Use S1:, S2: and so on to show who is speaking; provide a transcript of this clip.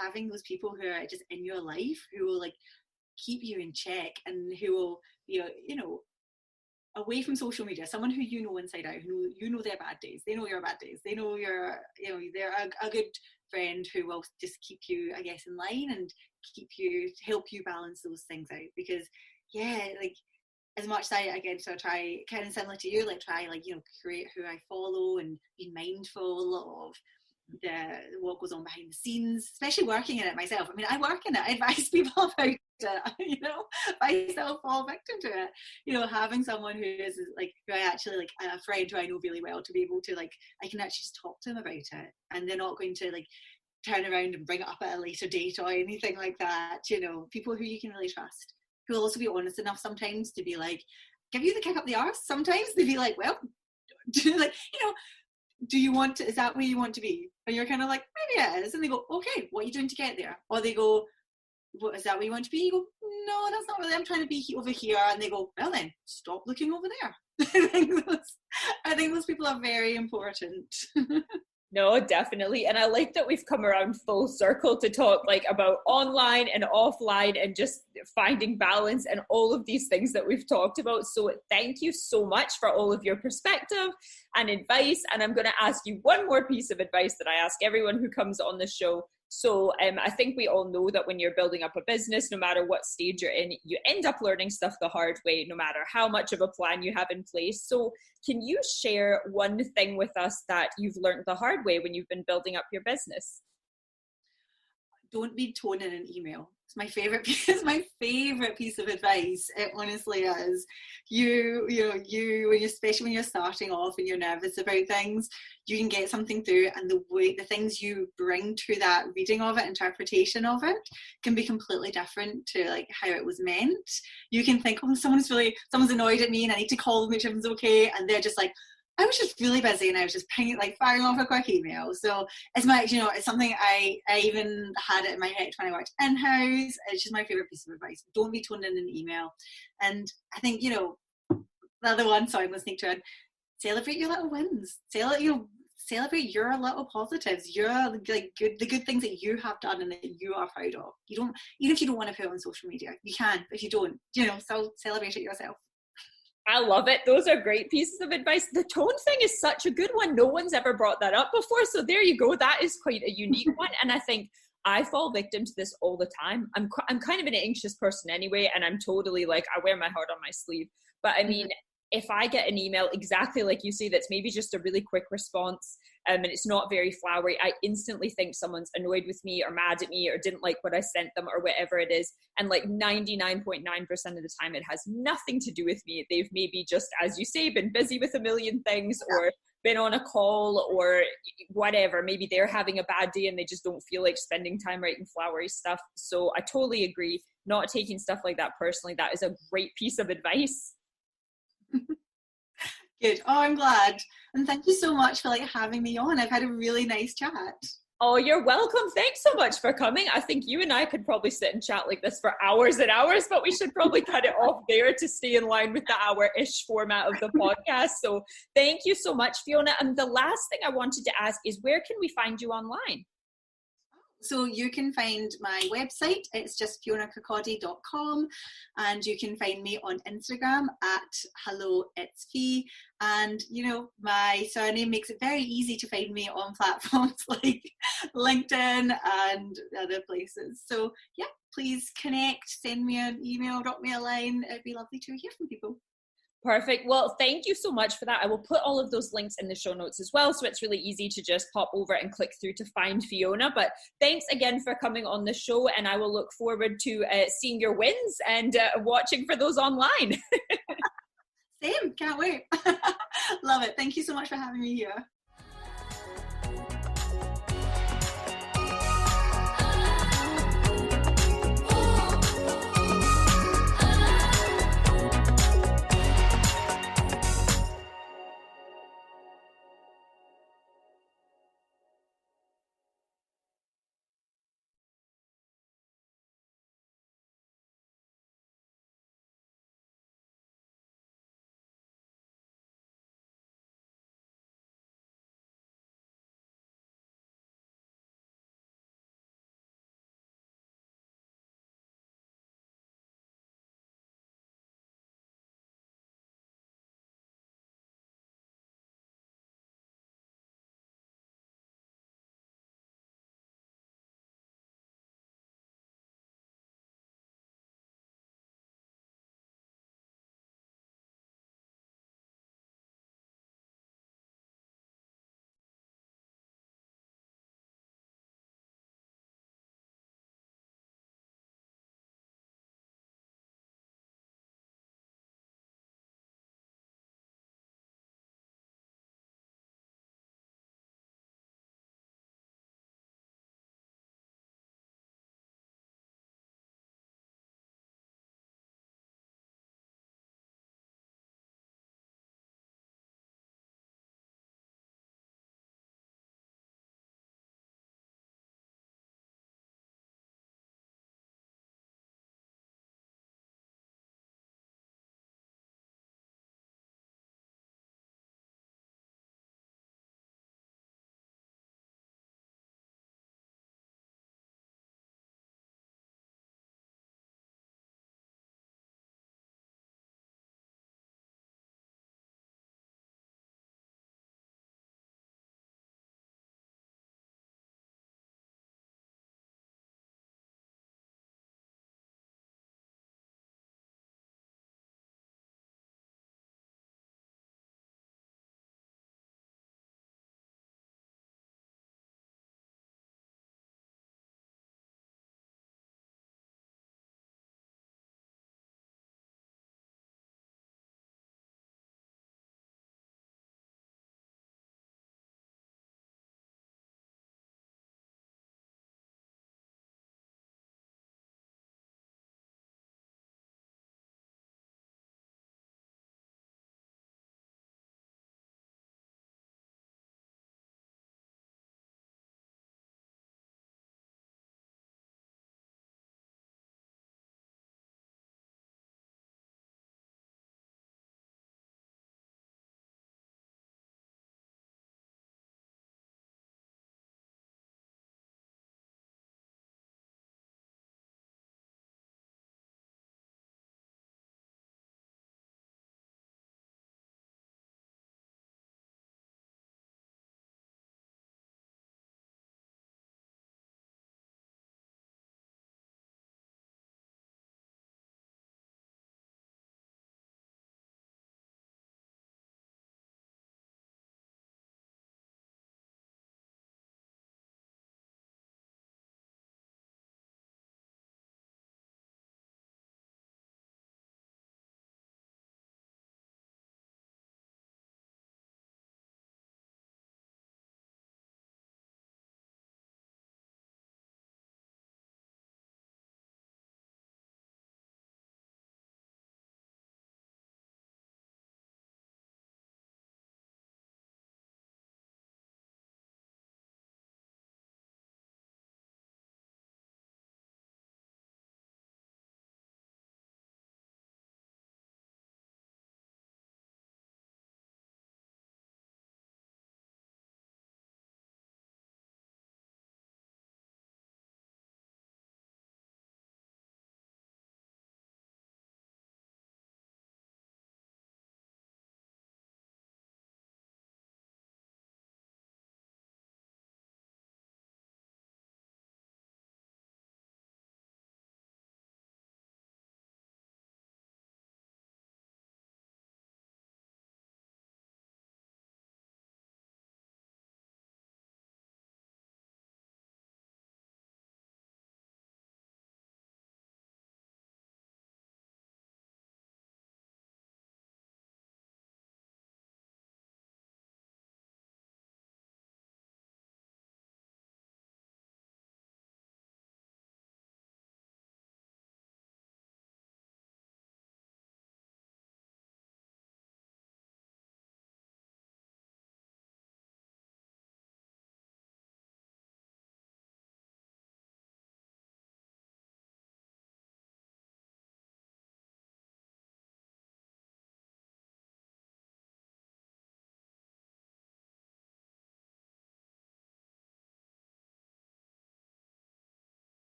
S1: having those people who are just in your life who will like keep you in check, and who will, you know, away from social media, someone who you know inside out, who you know their bad days, they know your bad days, they know your, you know, they're a good friend who will just keep you, I guess, in line and help you balance those things out. Because like, as much as I, again, so I try, kind of similar to you, like try, like, you know, create who I follow and be mindful of what goes on behind the scenes, especially working in it myself. I mean, I work in it, I advise people about it, you know, I myself fall victim to it. You know, having someone who is like, who I actually, like a friend who I know really well, to be able to, like, I can actually just talk to them about it, and they're not going to like turn around and bring it up at a later date or anything like that. You know, people who you can really trust, who will also be honest enough sometimes to be like, give you the kick up the arse. Sometimes they be like, well, like, you know, do you want to, is that where you want to be? And you're kind of like, maybe it is. And they go, okay, what are you doing to get there? Or they go, what, is that where you want to be? You go, no, that's not really, I'm trying to be over here. And they go, well then, stop looking over there. I think those people are very important.
S2: No, definitely. And I like that we've come around full circle to talk like about online and offline and just finding balance and all of these things that we've talked about. So thank you so much for all of your perspective and advice. And I'm going to ask you one more piece of advice that I ask everyone who comes on the show. So I think we all know that when you're building up a business, no matter what stage you're in, you end up learning stuff the hard way, no matter how much of a plan you have in place. So can you share one thing with us that you've learned the hard way when you've been building up your business?
S1: Don't be tone in an email. It's my favorite piece of advice. It honestly is. You especially when you're starting off and you're nervous about things, you can get something through, and the things you bring to that reading of it, interpretation of it, can be completely different to like how it was meant. You can think, oh, someone's annoyed at me and I need to call them, make sure everything's okay, and they're just like, I was just really busy and I was just firing off a quick email. So as much, you know, it's something I even had it in my head when I worked in-house. It's just my favorite piece of advice. Don't be toned in an email. And I think, you know, the other one, sorry, I'm going to sneak to it, celebrate your little wins. Celebrate your little positives, your like the good things that you have done and that you are proud of. You don't, even if you don't want to put it on social media, you can, but if you don't, you know, so celebrate it yourself.
S2: I love it. Those are great pieces of advice. The tone thing is such a good one. No one's ever brought that up before. So there you go. That is quite a unique one. And I think I fall victim to this all the time. I'm kind of an anxious person anyway. And I'm totally like, I wear my heart on my sleeve. But I mean, if I get an email exactly like you say, that's maybe just a really quick response, and it's not very flowery, I instantly think someone's annoyed with me or mad at me or didn't like what I sent them or whatever it is. And like 99.9% of the time, it has nothing to do with me. They've maybe just, as you say, been busy with a million things, or been on a call or whatever. Maybe they're having a bad day and they just don't feel like spending time writing flowery stuff. So I totally agree. Not taking stuff like that personally. That is a great piece of advice.
S1: Good. Oh, I'm glad. And thank you so much for like having me on. I've had a really nice chat.
S2: Oh, you're welcome. Thanks so much for coming. I think you and I could probably sit and chat like this for hours and hours, but we should probably cut it off there to stay in line with the hour-ish format of the podcast. So thank you so much, Fiona. And the last thing I wanted to ask is, where can we find you online?
S1: So you can find my website, it's just fionakirkcaldy.com, and you can find me on Instagram at helloitsfee. And you know, my surname makes it very easy to find me on platforms like LinkedIn and other places. So yeah, please connect, send me an email, drop me a line. It'd be lovely to hear from people.
S2: Perfect. Well, thank you so much for that. I will put all of those links in the show notes as well, so it's really easy to just pop over and click through to find Fiona. But thanks again for coming on the show, and I will look forward to seeing your wins and watching for those online.
S1: Same. Can't wait. Love it. Thank you so much for having me here.